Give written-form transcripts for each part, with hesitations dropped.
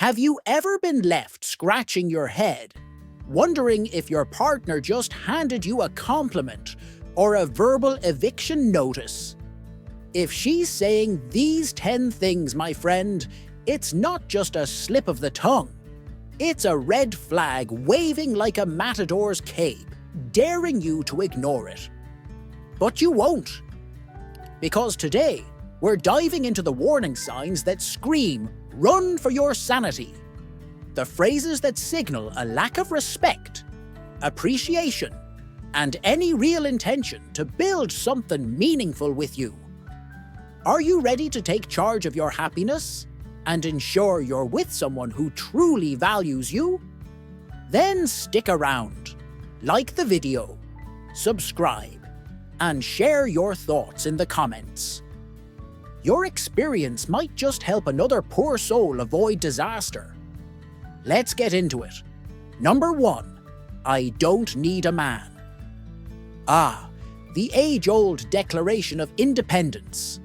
Have you ever been left scratching your head, wondering if your partner just handed you a compliment or a verbal eviction notice? If she's saying these 10 things, my friend, it's not just a slip of the tongue. It's a red flag waving like a matador's cape, daring you to ignore it. But you won't. Because today, we're diving into the warning signs that scream, "Run for your sanity." The phrases that signal a lack of respect, appreciation, and any real intention to build something meaningful with you. Are you ready to take charge of your happiness and ensure you're with someone who truly values you? Then stick around, like the video, subscribe, and share your thoughts in the comments. Your experience might just help another poor soul avoid disaster. Let's get into it. Number 1. I don't need a man. The age-old Declaration of Independence.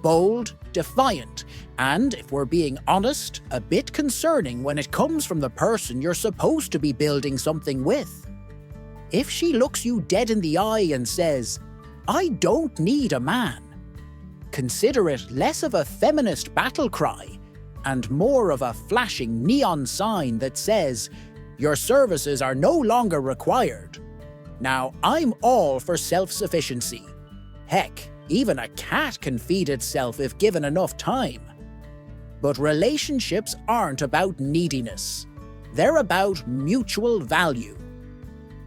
Bold, defiant, and, if we're being honest, a bit concerning when it comes from the person you're supposed to be building something with. If she looks you dead in the eye and says, "I don't need a man," consider it less of a feminist battle cry and more of a flashing neon sign that says, "Your services are no longer required." Now, I'm all for self-sufficiency. Heck, even a cat can feed itself if given enough time. But relationships aren't about neediness. They're about mutual value.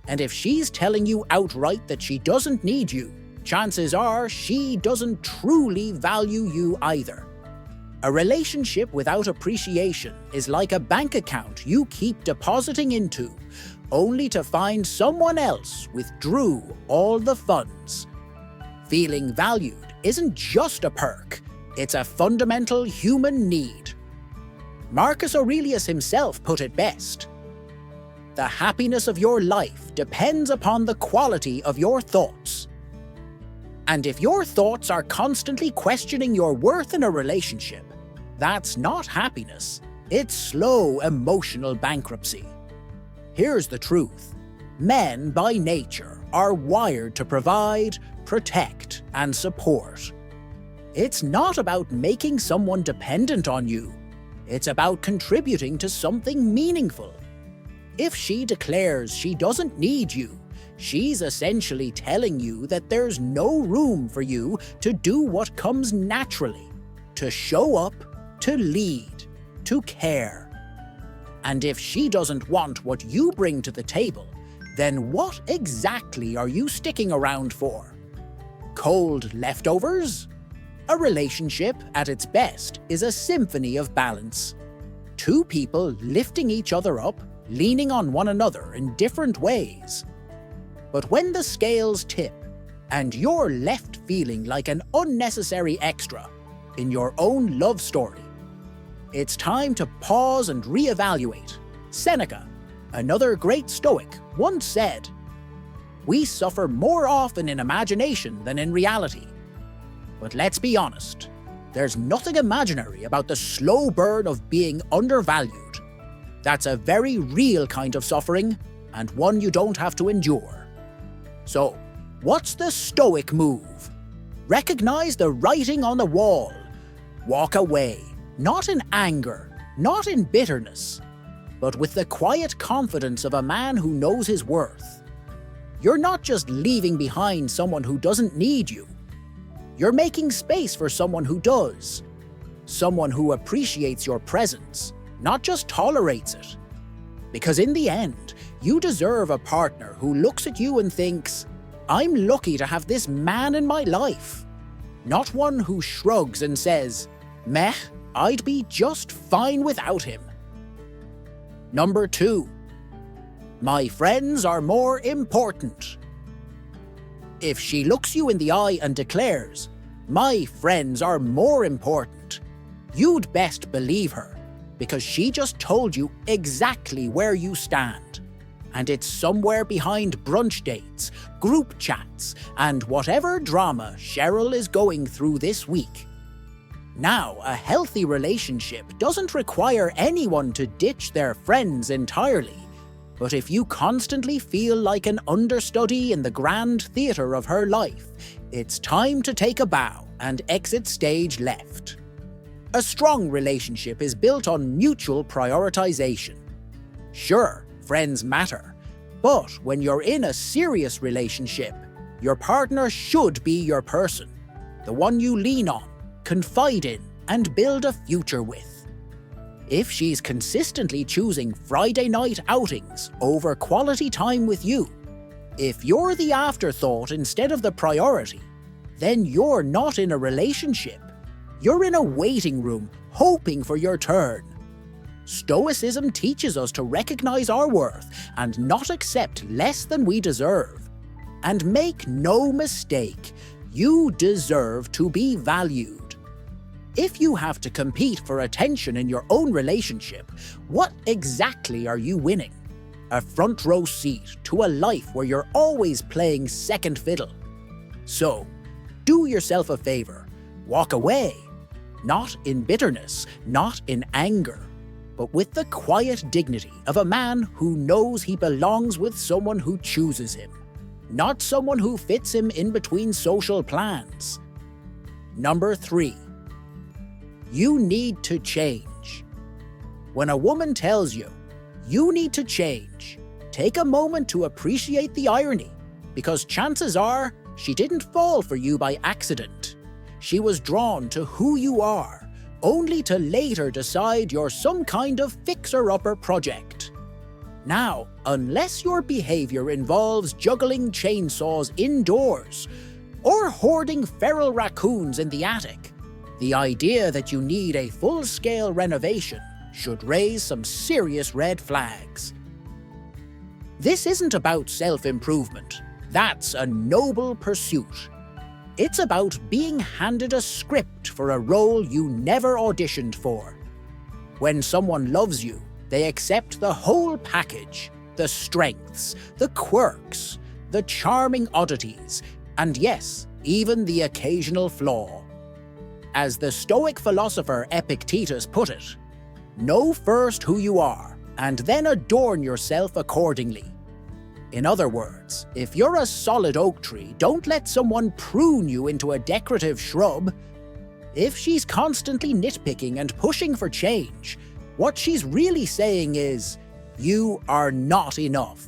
And if she's telling you outright that she doesn't need you, chances are she doesn't truly value you either. A relationship without appreciation is like a bank account you keep depositing into, only to find someone else withdrew all the funds. Feeling valued isn't just a perk, it's a fundamental human need. Marcus Aurelius himself put it best. The happiness of your life depends upon the quality of your thoughts. And if your thoughts are constantly questioning your worth in a relationship, that's not happiness, it's slow emotional bankruptcy. Here's the truth. Men by nature are wired to provide, protect, and support. It's not about making someone dependent on you. It's about contributing to something meaningful. If she declares she doesn't need you, she's essentially telling you that there's no room for you to do what comes naturally, to show up, to lead, to care. And if she doesn't want what you bring to the table, then what exactly are you sticking around for? Cold leftovers? A relationship, at its best, is a symphony of balance. Two people lifting each other up, leaning on one another in different ways. But when the scales tip, and you're left feeling like an unnecessary extra in your own love story, it's time to pause and reevaluate. Seneca, another great Stoic, once said, "We suffer more often in imagination than in reality." But let's be honest, there's nothing imaginary about the slow burn of being undervalued. That's a very real kind of suffering, and one you don't have to endure. So, what's the Stoic move? Recognize the writing on the wall. Walk away, not in anger, not in bitterness, but with the quiet confidence of a man who knows his worth. You're not just leaving behind someone who doesn't need you. You're making space for someone who does. Someone who appreciates your presence, not just tolerates it. Because in the end, you deserve a partner who looks at you and thinks, "I'm lucky to have this man in my life." Not one who shrugs and says, "Meh, I'd be just fine without him." Number 2. My friends are more important. If she looks you in the eye and declares, "My friends are more important," you'd best believe her, because she just told you exactly where you stand. And it's somewhere behind brunch dates, group chats, and whatever drama Cheryl is going through this week. Now, a healthy relationship doesn't require anyone to ditch their friends entirely. But if you constantly feel like an understudy in the grand theatre of her life, it's time to take a bow and exit stage left. A strong relationship is built on mutual prioritization. Sure, friends matter, but when you're in a serious relationship, your partner should be your person, the one you lean on, confide in, and build a future with. If she's consistently choosing Friday night outings over quality time with you, if you're the afterthought instead of the priority, then you're not in a relationship. You're in a waiting room, hoping for your turn. Stoicism teaches us to recognize our worth and not accept less than we deserve. And make no mistake, you deserve to be valued. If you have to compete for attention in your own relationship, what exactly are you winning? A front row seat to a life where you're always playing second fiddle. So, do yourself a favor, walk away. Not in bitterness, not in anger, but with the quiet dignity of a man who knows he belongs with someone who chooses him, not someone who fits him in between social plans. Number 3. You need to change. When a woman tells you, you need to change, take a moment to appreciate the irony, because chances are she didn't fall for you by accident. She was drawn to who you are, only to later decide you're some kind of fixer-upper project. Now, unless your behavior involves juggling chainsaws indoors, or hoarding feral raccoons in the attic, the idea that you need a full-scale renovation should raise some serious red flags. This isn't about self-improvement. That's a noble pursuit. It's about being handed a script for a role you never auditioned for. When someone loves you, they accept the whole package, the strengths, the quirks, the charming oddities, and yes, even the occasional flaw. As the Stoic philosopher Epictetus put it, know first who you are, and then adorn yourself accordingly. In other words, if you're a solid oak tree, don't let someone prune you into a decorative shrub. If she's constantly nitpicking and pushing for change, what she's really saying is, you are not enough.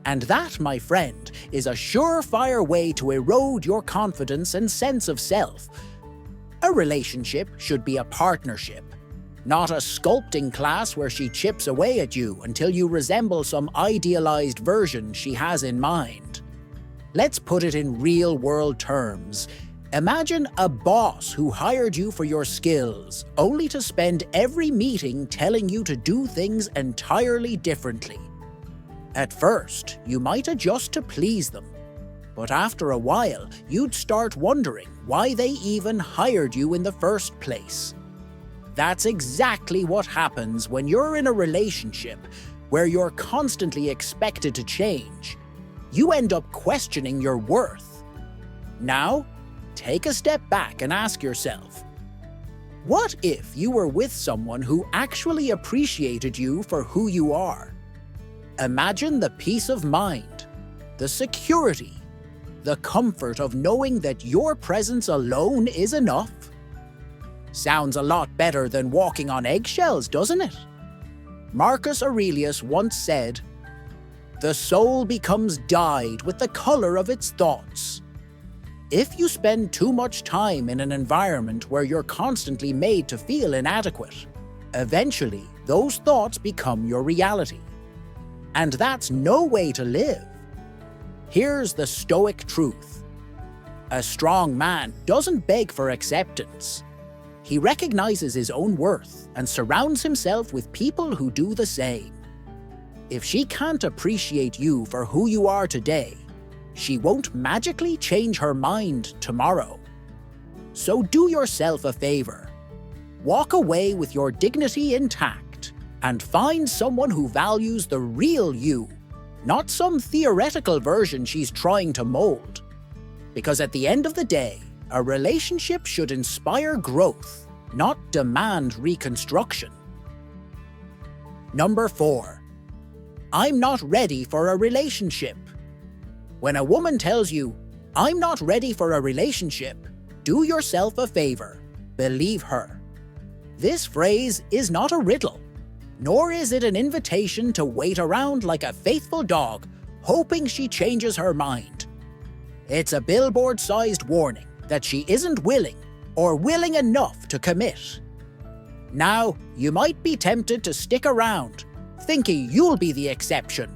And that, my friend, is a surefire way to erode your confidence and sense of self. A relationship should be a partnership, not a sculpting class where she chips away at you until you resemble some idealized version she has in mind. Let's put it in real-world terms. Imagine a boss who hired you for your skills, only to spend every meeting telling you to do things entirely differently. At first, you might adjust to please them, but after a while, you'd start wondering why they even hired you in the first place. That's exactly what happens when you're in a relationship where you're constantly expected to change. You end up questioning your worth. Now, take a step back and ask yourself, what if you were with someone who actually appreciated you for who you are? Imagine the peace of mind, the security, the comfort of knowing that your presence alone is enough. Sounds a lot better than walking on eggshells, doesn't it? Marcus Aurelius once said, "The soul becomes dyed with the color of its thoughts." If you spend too much time in an environment where you're constantly made to feel inadequate, eventually those thoughts become your reality. And that's no way to live. Here's the Stoic truth. A strong man doesn't beg for acceptance. He recognizes his own worth and surrounds himself with people who do the same. If she can't appreciate you for who you are today, she won't magically change her mind tomorrow. So do yourself a favor. Walk away with your dignity intact and find someone who values the real you, not some theoretical version she's trying to mold. Because at the end of the day, A relationship should inspire growth, not demand reconstruction. Number 4. I'm not ready for a relationship. When a woman tells you, "I'm not ready for a relationship," do yourself a favor. Believe her. This phrase is not a riddle, nor is it an invitation to wait around like a faithful dog, hoping she changes her mind. It's a billboard-sized warning that she isn't willing or willing enough to commit. Now, you might be tempted to stick around, thinking you'll be the exception.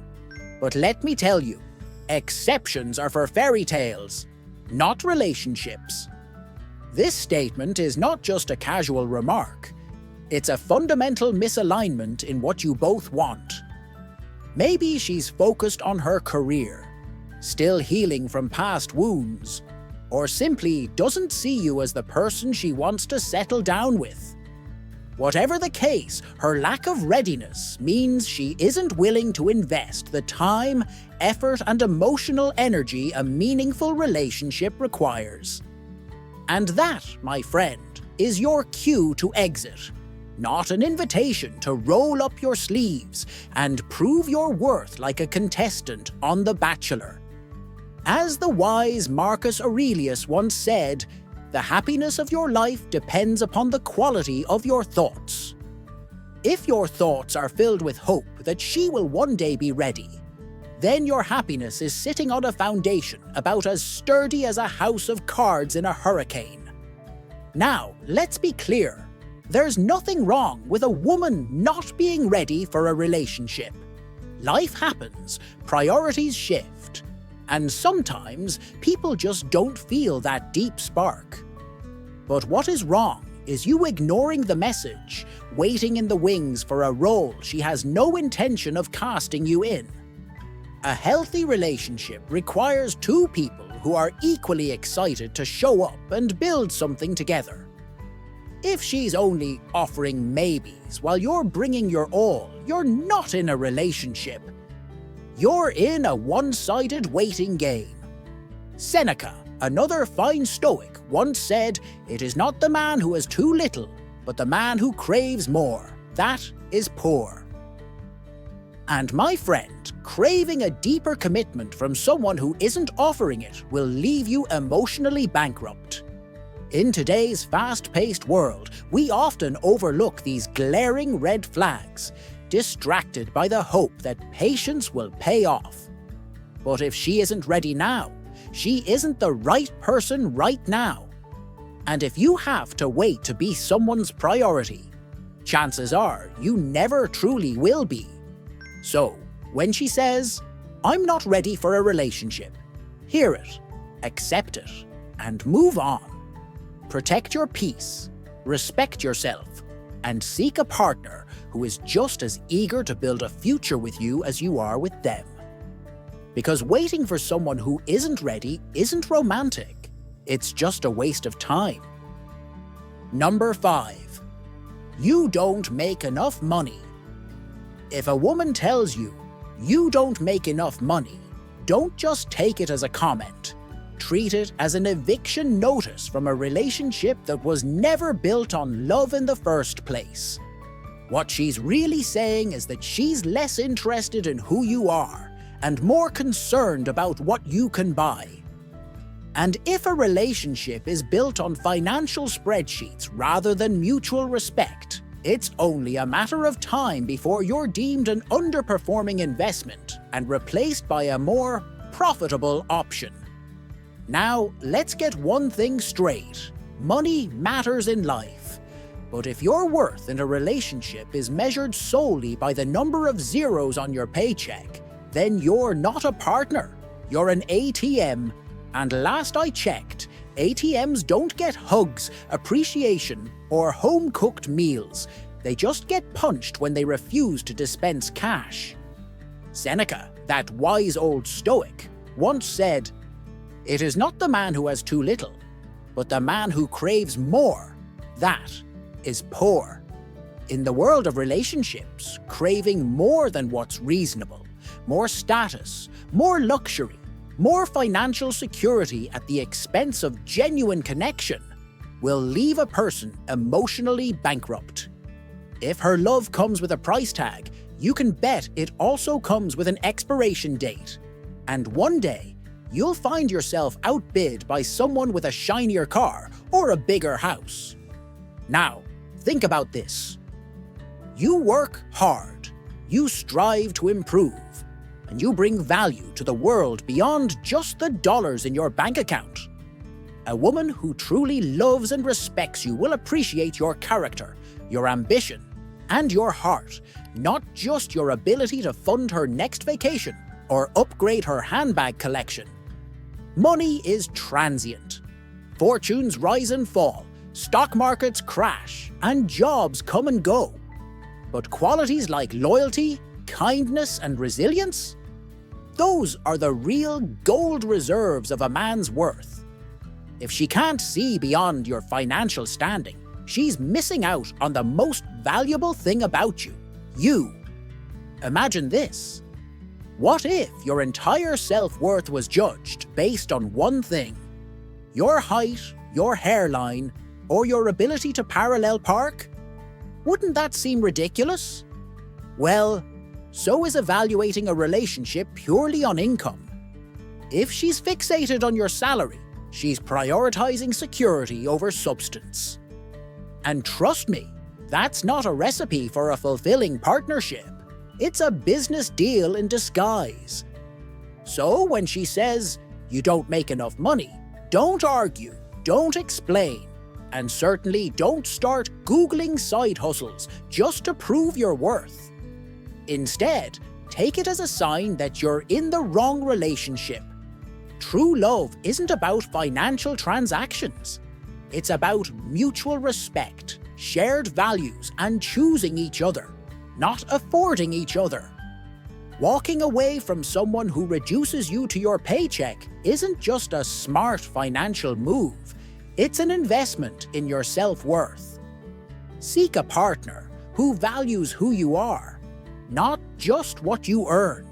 But let me tell you, exceptions are for fairy tales, not relationships. This statement is not just a casual remark. It's a fundamental misalignment in what you both want. Maybe she's focused on her career, still healing from past wounds, or simply doesn't see you as the person she wants to settle down with. Whatever the case, her lack of readiness means she isn't willing to invest the time, effort, and emotional energy a meaningful relationship requires. And that, my friend, is your cue to exit, not an invitation to roll up your sleeves and prove your worth like a contestant on The Bachelor. As the wise Marcus Aurelius once said, the happiness of your life depends upon the quality of your thoughts. If your thoughts are filled with hope that she will one day be ready, then your happiness is sitting on a foundation about as sturdy as a house of cards in a hurricane. Now, let's be clear. There's nothing wrong with a woman not being ready for a relationship. Life happens, priorities shift, and sometimes people just don't feel that deep spark. But what is wrong is you ignoring the message, waiting in the wings for a role she has no intention of casting you in. A healthy relationship requires two people who are equally excited to show up and build something together. If she's only offering maybes while you're bringing your all, you're not in a relationship. You're in a one-sided waiting game. Seneca, another fine Stoic, once said, "It is not the man who has too little, but the man who craves more. That is poor." And my friend, craving a deeper commitment from someone who isn't offering it will leave you emotionally bankrupt. In today's fast-paced world, we often overlook these glaring red flags, distracted by the hope that patience will pay off. But if she isn't ready now, she isn't the right person right now. And if you have to wait to be someone's priority, chances are you never truly will be. So, when she says, "I'm not ready for a relationship," hear it, accept it, and move on. Protect your peace, respect yourself, and seek a partner who is just as eager to build a future with you as you are with them. Because waiting for someone who isn't ready isn't romantic, it's just a waste of time. Number 5. You don't make enough money. If a woman tells you, "You don't make enough money," don't just take it as a comment. Treat it as an eviction notice from a relationship that was never built on love in the first place. What she's really saying is that she's less interested in who you are and more concerned about what you can buy. And if a relationship is built on financial spreadsheets rather than mutual respect, it's only a matter of time before you're deemed an underperforming investment and replaced by a more profitable option. Now, let's get one thing straight. Money matters in life. But if your worth in a relationship is measured solely by the number of zeros on your paycheck, then you're not a partner. You're an ATM. And last I checked, ATMs don't get hugs, appreciation, or home-cooked meals. They just get punched when they refuse to dispense cash. Seneca, that wise old Stoic, once said, "It is not the man who has too little, but the man who craves more. That is poor." In the world of relationships, craving more than what's reasonable, more status, more luxury, More financial security at the expense of genuine connection will leave a person emotionally bankrupt. If her love comes with a price tag, you can bet it also comes with an expiration date. And one day, you'll find yourself outbid by someone with a shinier car or a bigger house. Now, think about this. You work hard, you strive to improve, and you bring value to the world beyond just the dollars in your bank account. A woman who truly loves and respects you will appreciate your character, your ambition, and your heart, not just your ability to fund her next vacation or upgrade her handbag collection. Money is transient. Fortunes rise and fall, stock markets crash, and jobs come and go. But qualities like loyalty, kindness, and resilience? Those are the real gold reserves of a man's worth. If she can't see beyond your financial standing, she's missing out on the most valuable thing about you, you. Imagine this. What if your entire self-worth was judged based on one thing? Your height, your hairline, or your ability to parallel park? Wouldn't that seem ridiculous? Well, so is evaluating a relationship purely on income. If she's fixated on your salary, she's prioritizing security over substance. And trust me, that's not a recipe for a fulfilling partnership. It's a business deal in disguise. So when she says, "You don't make enough money," don't argue, don't explain, and certainly don't start Googling side hustles just to prove your worth. Instead, take it as a sign that you're in the wrong relationship. True love isn't about financial transactions. It's about mutual respect, shared values, and choosing each other, not affording each other. Walking away from someone who reduces you to your paycheck isn't just a smart financial move, it's an investment in your self-worth. Seek a partner who values who you are, not just what you earn.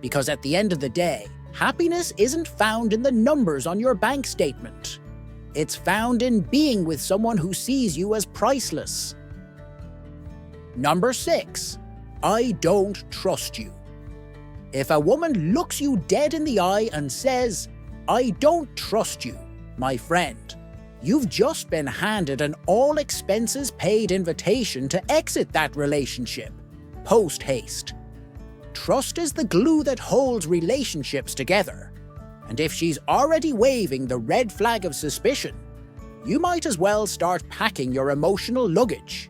Because at the end of the day, happiness isn't found in the numbers on your bank statement. It's found in being with someone who sees you as priceless. Number 6, I don't trust you. If a woman looks you dead in the eye and says, "I don't trust you," my friend, you've just been handed an all-expenses-paid invitation to exit that relationship, post-haste. Trust is the glue that holds relationships together, and if she's already waving the red flag of suspicion, you might as well start packing your emotional luggage.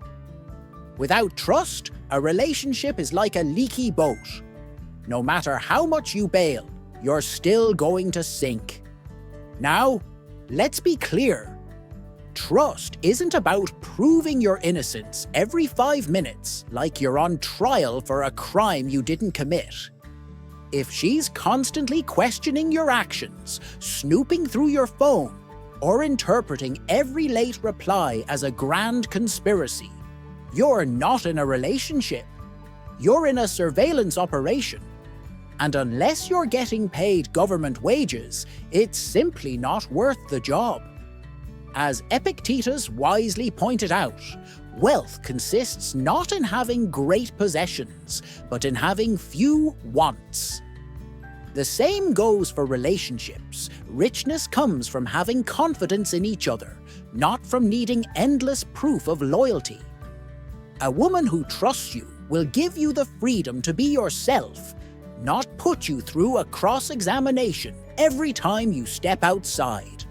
Without trust, a relationship is like a leaky boat. No matter how much you bail, you're still going to sink. Now, let's be clear. Trust isn't about proving your innocence every 5 minutes like you're on trial for a crime you didn't commit. If she's constantly questioning your actions, snooping through your phone, or interpreting every late reply as a grand conspiracy, you're not in a relationship. You're in a surveillance operation. And unless you're getting paid government wages, it's simply not worth the job. As Epictetus wisely pointed out, wealth consists not in having great possessions, but in having few wants. The same goes for relationships. Richness comes from having confidence in each other, not from needing endless proof of loyalty. A woman who trusts you will give you the freedom to be yourself, not put you through a cross-examination every time you step outside.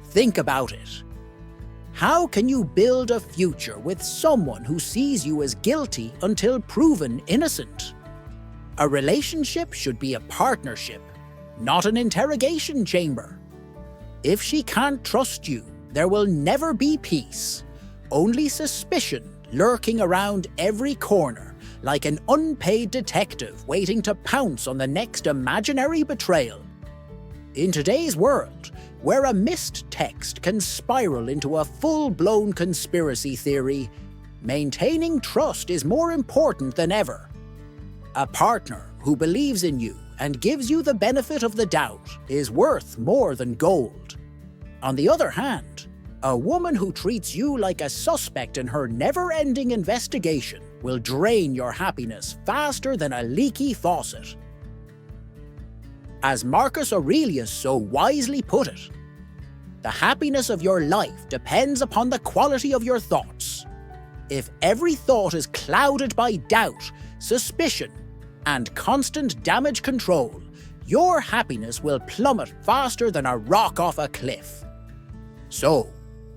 Think about it. How can you build a future with someone who sees you as guilty until proven innocent? A relationship should be a partnership, not an interrogation chamber. If she can't trust you, there will never be peace, only suspicion lurking around every corner, like an unpaid detective waiting to pounce on the next imaginary betrayal. In today's world, where a missed text can spiral into a full-blown conspiracy theory, maintaining trust is more important than ever. A partner who believes in you and gives you the benefit of the doubt is worth more than gold. On the other hand, a woman who treats you like a suspect in her never-ending investigation will drain your happiness faster than a leaky faucet. As Marcus Aurelius so wisely put it, the happiness of your life depends upon the quality of your thoughts. If every thought is clouded by doubt, suspicion, and constant damage control, your happiness will plummet faster than a rock off a cliff. So,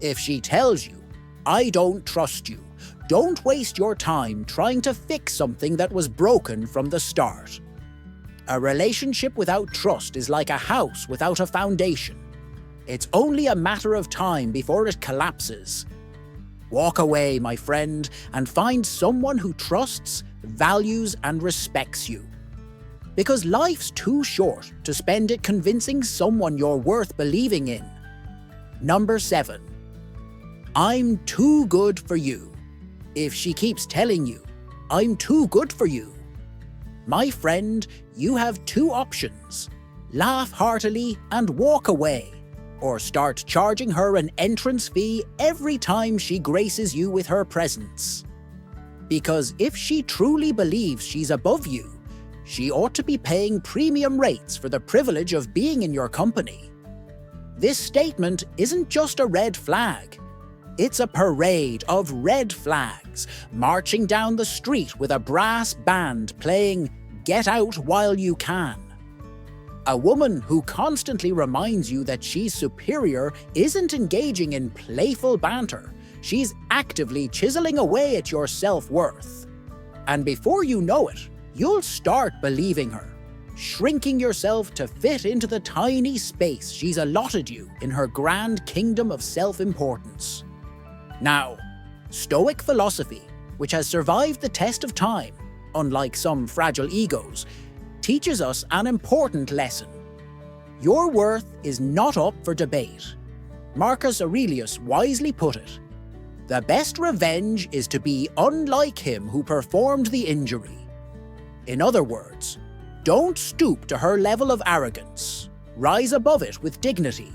if she tells you, "I don't trust you," don't waste your time trying to fix something that was broken from the start. A relationship without trust is like a house without a foundation. It's only a matter of time before it collapses. Walk away, my friend, and find someone who trusts, values, and respects you. Because life's too short to spend it convincing someone you're worth believing in. Number 7. I'm too good for you. If she keeps telling you, "I'm too good for you," my friend, you have two options. Laugh heartily and walk away, or start charging her an entrance fee every time she graces you with her presence. Because if she truly believes she's above you, she ought to be paying premium rates for the privilege of being in your company. This statement isn't just a red flag. It's a parade of red flags marching down the street with a brass band playing "Get Out While You Can." A woman who constantly reminds you that she's superior isn't engaging in playful banter. She's actively chiseling away at your self-worth. And before you know it, you'll start believing her, shrinking yourself to fit into the tiny space she's allotted you in her grand kingdom of self-importance. Now, Stoic philosophy, which has survived the test of time, unlike some fragile egos, teaches us an important lesson. Your worth is not up for debate. Marcus Aurelius wisely put it, "The best revenge is to be unlike him who performed the injury." In other words, don't stoop to her level of arrogance. Rise above it with dignity.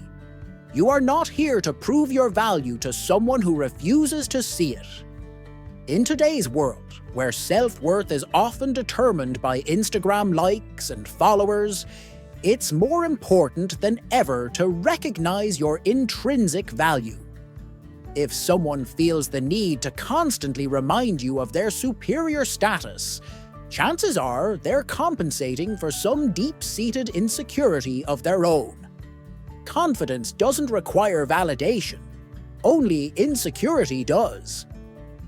You are not here to prove your value to someone who refuses to see it. In today's world, where self-worth is often determined by Instagram likes and followers, it's more important than ever to recognize your intrinsic value. If someone feels the need to constantly remind you of their superior status, chances are they're compensating for some deep-seated insecurity of their own. Confidence doesn't require validation. Only insecurity does.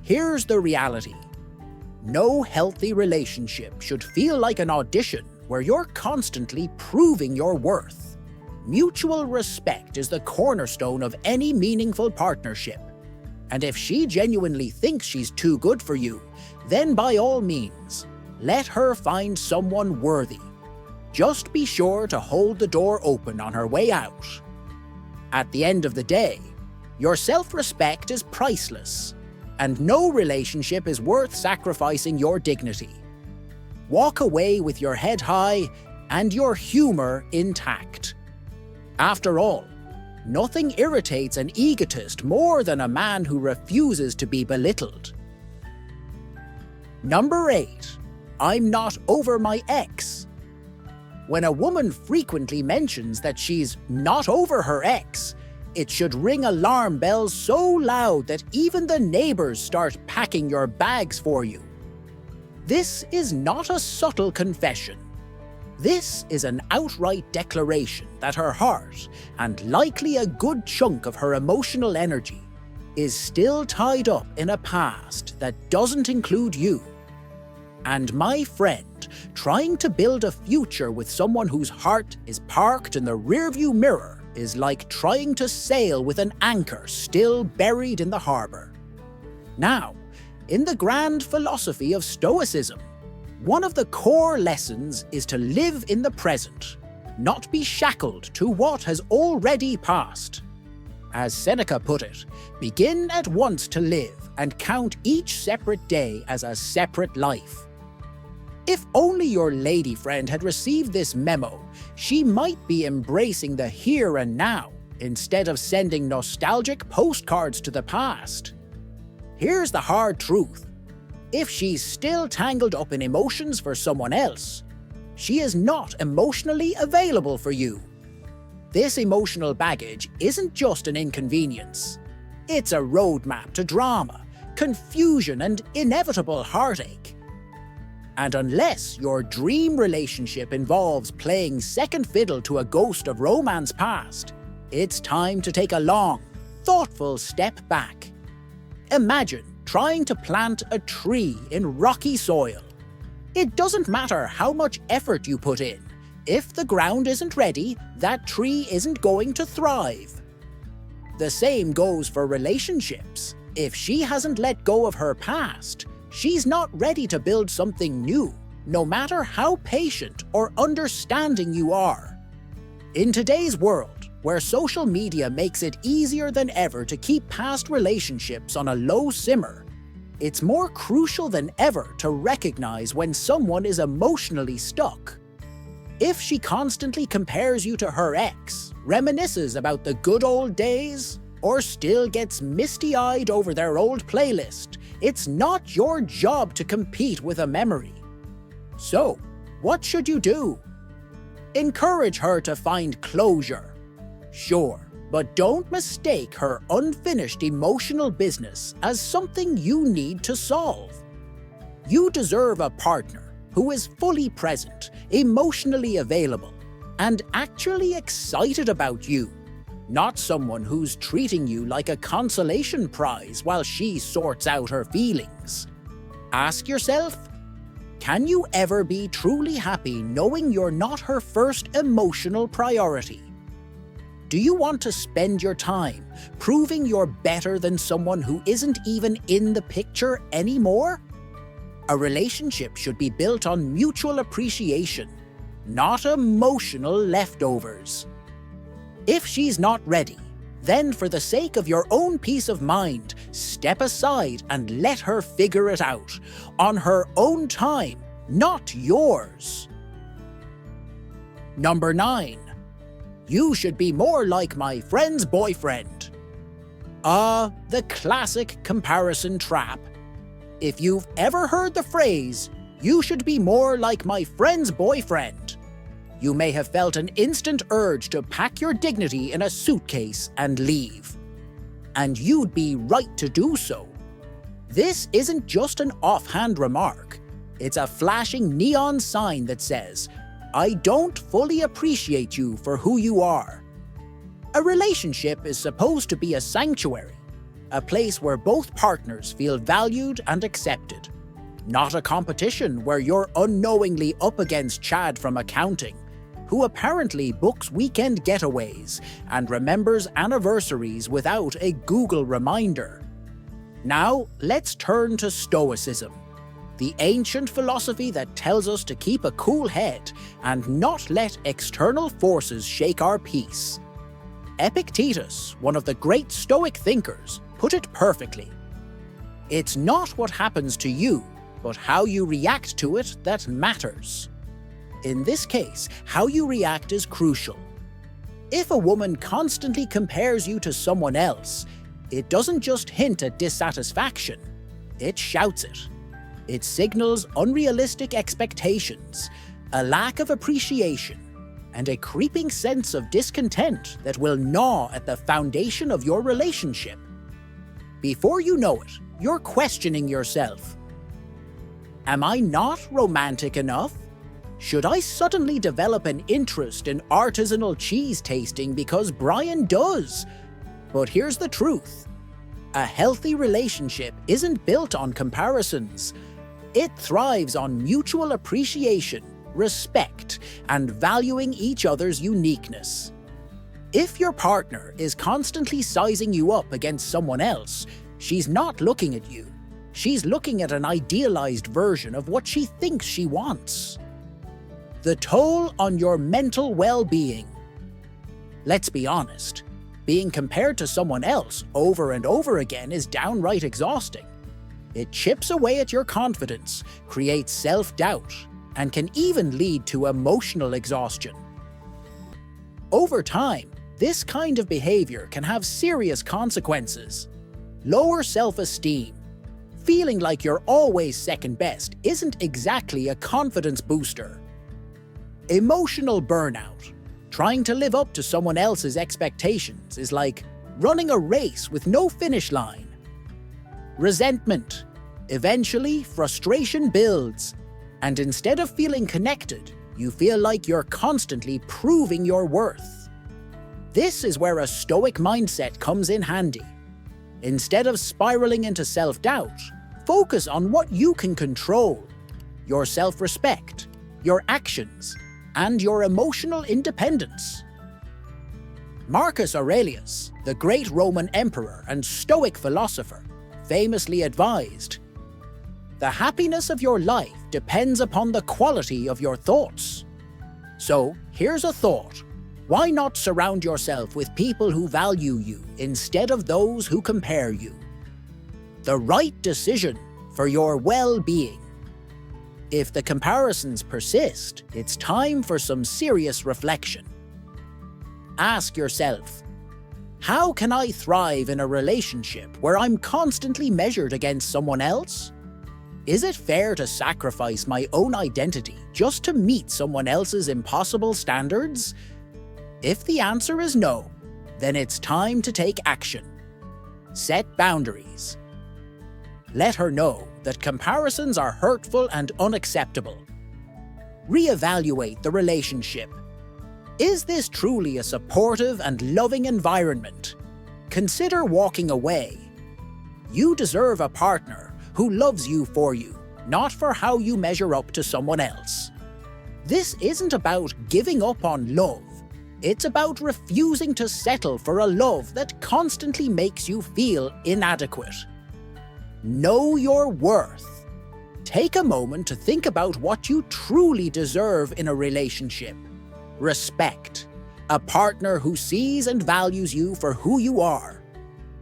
Here's the reality. No healthy relationship should feel like an audition where you're constantly proving your worth. Mutual respect is the cornerstone of any meaningful partnership. And if she genuinely thinks she's too good for you, then by all means, let her find someone worthy. Just be sure to hold the door open on her way out. At the end of the day, your self-respect is priceless, and no relationship is worth sacrificing your dignity. Walk away with your head high and your humor intact. After all, nothing irritates an egotist more than a man who refuses to be belittled. Number 8. I'm not over my ex. When a woman frequently mentions that she's not over her ex, it should ring alarm bells so loud that even the neighbors start packing your bags for you. This is not a subtle confession. This is an outright declaration that her heart, and likely a good chunk of her emotional energy, is still tied up in a past that doesn't include you. And my friend, trying to build a future with someone whose heart is parked in the rearview mirror is like trying to sail with an anchor still buried in the harbor. Now, in the grand philosophy of Stoicism, one of the core lessons is to live in the present, not be shackled to what has already passed. As Seneca put it, begin at once to live and count each separate day as a separate life. If only your lady friend had received this memo, she might be embracing the here and now instead of sending nostalgic postcards to the past. Here's the hard truth. If she's still tangled up in emotions for someone else, she is not emotionally available for you. This emotional baggage isn't just an inconvenience. It's a roadmap to drama, confusion, and inevitable heartache. And unless your dream relationship involves playing second fiddle to a ghost of romance past, it's time to take a long, thoughtful step back. Imagine trying to plant a tree in rocky soil. It doesn't matter how much effort you put in. If the ground isn't ready, that tree isn't going to thrive. The same goes for relationships. If she hasn't let go of her past, she's not ready to build something new, no matter how patient or understanding you are. In today's world, where social media makes it easier than ever to keep past relationships on a low simmer, it's more crucial than ever to recognize when someone is emotionally stuck. If she constantly compares you to her ex, reminisces about the good old days, or still gets misty-eyed over their old playlist, it's not your job to compete with a memory. So, what should you do? Encourage her to find closure. Sure, but don't mistake her unfinished emotional business as something you need to solve. You deserve a partner who is fully present, emotionally available, and actually excited about you, not someone who's treating you like a consolation prize while she sorts out her feelings. Ask yourself, can you ever be truly happy knowing you're not her first emotional priority? Do you want to spend your time proving you're better than someone who isn't even in the picture anymore? A relationship should be built on mutual appreciation, not emotional leftovers. If she's not ready, then for the sake of your own peace of mind, step aside and let her figure it out, on her own time, not yours. Number 9. You should be more like my friend's boyfriend. The classic comparison trap. If you've ever heard the phrase, "You should be more like my friend's boyfriend," you may have felt an instant urge to pack your dignity in a suitcase and leave. And you'd be right to do so. This isn't just an offhand remark. It's a flashing neon sign that says, "I don't fully appreciate you for who you are." A relationship is supposed to be a sanctuary, a place where both partners feel valued and accepted, not a competition where you're unknowingly up against Chad from accounting, who apparently books weekend getaways and remembers anniversaries without a Google reminder. Now, let's turn to Stoicism, the ancient philosophy that tells us to keep a cool head and not let external forces shake our peace. Epictetus, one of the great Stoic thinkers, put it perfectly. It's not what happens to you, but how you react to it that matters. In this case, how you react is crucial. If a woman constantly compares you to someone else, it doesn't just hint at dissatisfaction, it shouts it. It signals unrealistic expectations, a lack of appreciation, and a creeping sense of discontent that will gnaw at the foundation of your relationship. Before you know it, you're questioning yourself. Am I not romantic enough? Should I suddenly develop an interest in artisanal cheese tasting because Brian does? But here's the truth. A healthy relationship isn't built on comparisons. It thrives on mutual appreciation, respect, and valuing each other's uniqueness. If your partner is constantly sizing you up against someone else, she's not looking at you. She's looking at an idealized version of what she thinks she wants. The toll on your mental well-being. Let's be honest, being compared to someone else over and over again is downright exhausting. It chips away at your confidence, creates self-doubt, and can even lead to emotional exhaustion. Over time, this kind of behavior can have serious consequences. Lower self-esteem. Feeling like you're always second best isn't exactly a confidence booster. Emotional burnout. Trying to live up to someone else's expectations is like running a race with no finish line. Resentment. Eventually, frustration builds, and instead of feeling connected, you feel like you're constantly proving your worth. This is where a stoic mindset comes in handy. Instead of spiraling into self-doubt, focus on what you can control: your self-respect, your actions, and your emotional independence. Marcus Aurelius, the great Roman emperor and Stoic philosopher, famously advised, "The happiness of your life depends upon the quality of your thoughts." So, here's a thought. Why not surround yourself with people who value you instead of those who compare you? The right decision for your well-being. If the comparisons persist, it's time for some serious reflection. Ask yourself, how can I thrive in a relationship where I'm constantly measured against someone else? Is it fair to sacrifice my own identity just to meet someone else's impossible standards? If the answer is no, then it's time to take action. Set boundaries. Let her know that comparisons are hurtful and unacceptable. Reevaluate the relationship. Is this truly a supportive and loving environment? Consider walking away. You deserve a partner who loves you for you, not for how you measure up to someone else. This isn't about giving up on love. It's about refusing to settle for a love that constantly makes you feel inadequate. Know your worth. Take a moment to think about what you truly deserve in a relationship. Respect. A partner who sees and values you for who you are.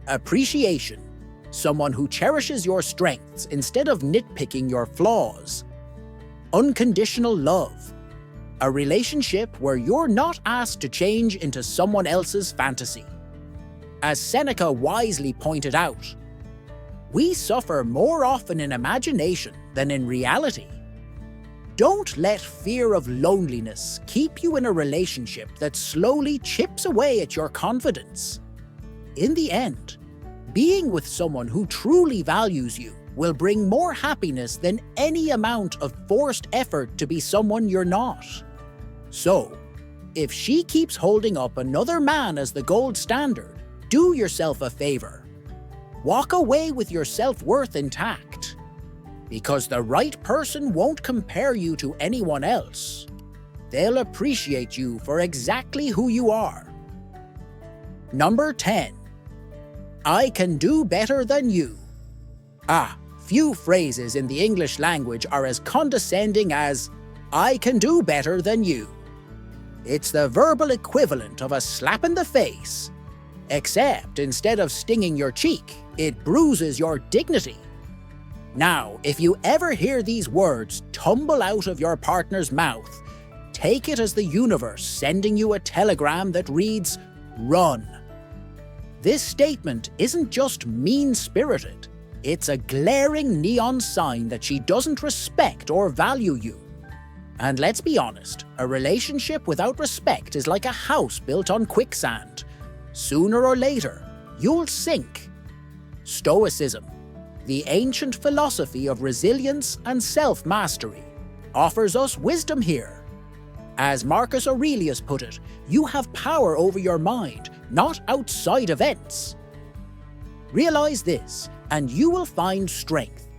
Appreciation. Someone who cherishes your strengths instead of nitpicking your flaws. Unconditional love. A relationship where you're not asked to change into someone else's fantasy. As Seneca wisely pointed out, we suffer more often in imagination than in reality. Don't let fear of loneliness keep you in a relationship that slowly chips away at your confidence. In the end, being with someone who truly values you will bring more happiness than any amount of forced effort to be someone you're not. So, if she keeps holding up another man as the gold standard, do yourself a favor. Walk away with your self-worth intact. Because the right person won't compare you to anyone else. They'll appreciate you for exactly who you are. Number 10. I can do better than you. Few phrases in the English language are as condescending as, I can do better than you. It's the verbal equivalent of a slap in the face. Except instead of stinging your cheek, it bruises your dignity. Now, if you ever hear these words tumble out of your partner's mouth, take it as the universe sending you a telegram that reads, "Run." This statement isn't just mean-spirited, it's a glaring neon sign that she doesn't respect or value you. And let's be honest, a relationship without respect is like a house built on quicksand. Sooner or later, you'll sink. Stoicism, the ancient philosophy of resilience and self-mastery, offers us wisdom here. As Marcus Aurelius put it, you have power over your mind, not outside events. Realize this, and you will find strength.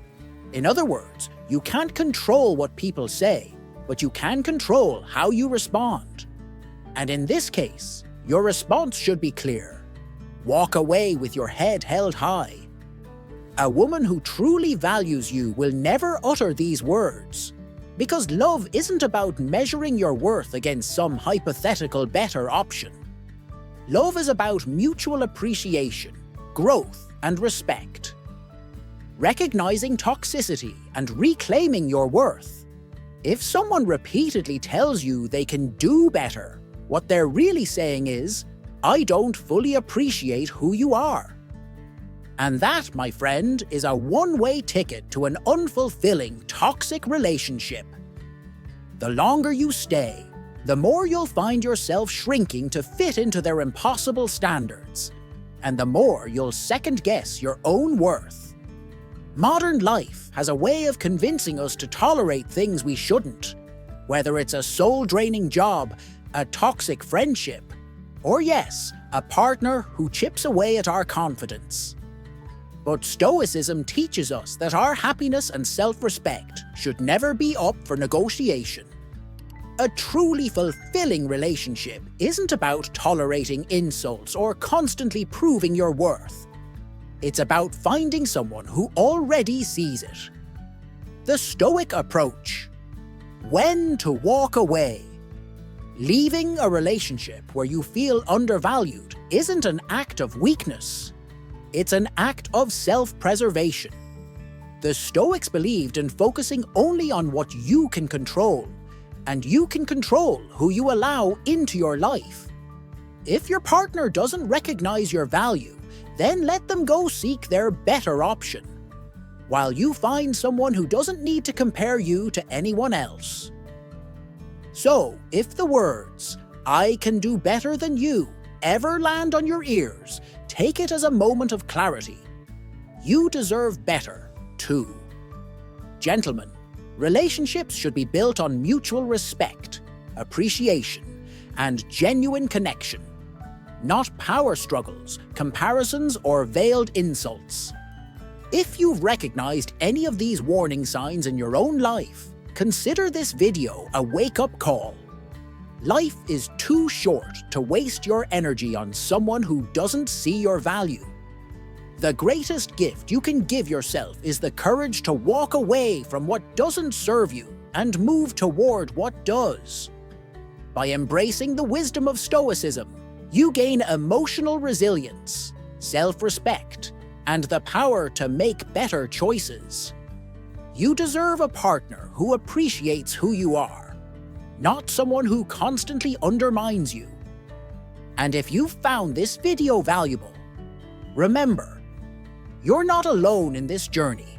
In other words, you can't control what people say, but you can control how you respond. And in this case, your response should be clear. Walk away with your head held high. A woman who truly values you will never utter these words. Because love isn't about measuring your worth against some hypothetical better option. Love is about mutual appreciation, growth, and respect. Recognizing toxicity and reclaiming your worth. If someone repeatedly tells you they can do better, what they're really saying is, I don't fully appreciate who you are. And that, my friend, is a one-way ticket to an unfulfilling, toxic relationship. The longer you stay, the more you'll find yourself shrinking to fit into their impossible standards, and the more you'll second-guess your own worth. Modern life has a way of convincing us to tolerate things we shouldn't, whether it's a soul-draining job, a toxic friendship, or yes, a partner who chips away at our confidence. But Stoicism teaches us that our happiness and self-respect should never be up for negotiation. A truly fulfilling relationship isn't about tolerating insults or constantly proving your worth. It's about finding someone who already sees it. The Stoic approach. When to walk away. Leaving a relationship where you feel undervalued isn't an act of weakness. It's an act of self-preservation. The Stoics believed in focusing only on what you can control, and you can control who you allow into your life. If your partner doesn't recognize your value, then let them go seek their better option, while you find someone who doesn't need to compare you to anyone else. So, if the words, "I can do better than you," ever land on your ears, take it as a moment of clarity. You deserve better, too. Gentlemen, relationships should be built on mutual respect, appreciation, and genuine connection, not power struggles, comparisons, or veiled insults. If you've recognized any of these warning signs in your own life, consider this video a wake-up call. Life is too short to waste your energy on someone who doesn't see your value. The greatest gift you can give yourself is the courage to walk away from what doesn't serve you and move toward what does. By embracing the wisdom of Stoicism, you gain emotional resilience, self-respect, and the power to make better choices. You deserve a partner who appreciates who you are, not someone who constantly undermines you. And if you found this video valuable, remember, you're not alone in this journey.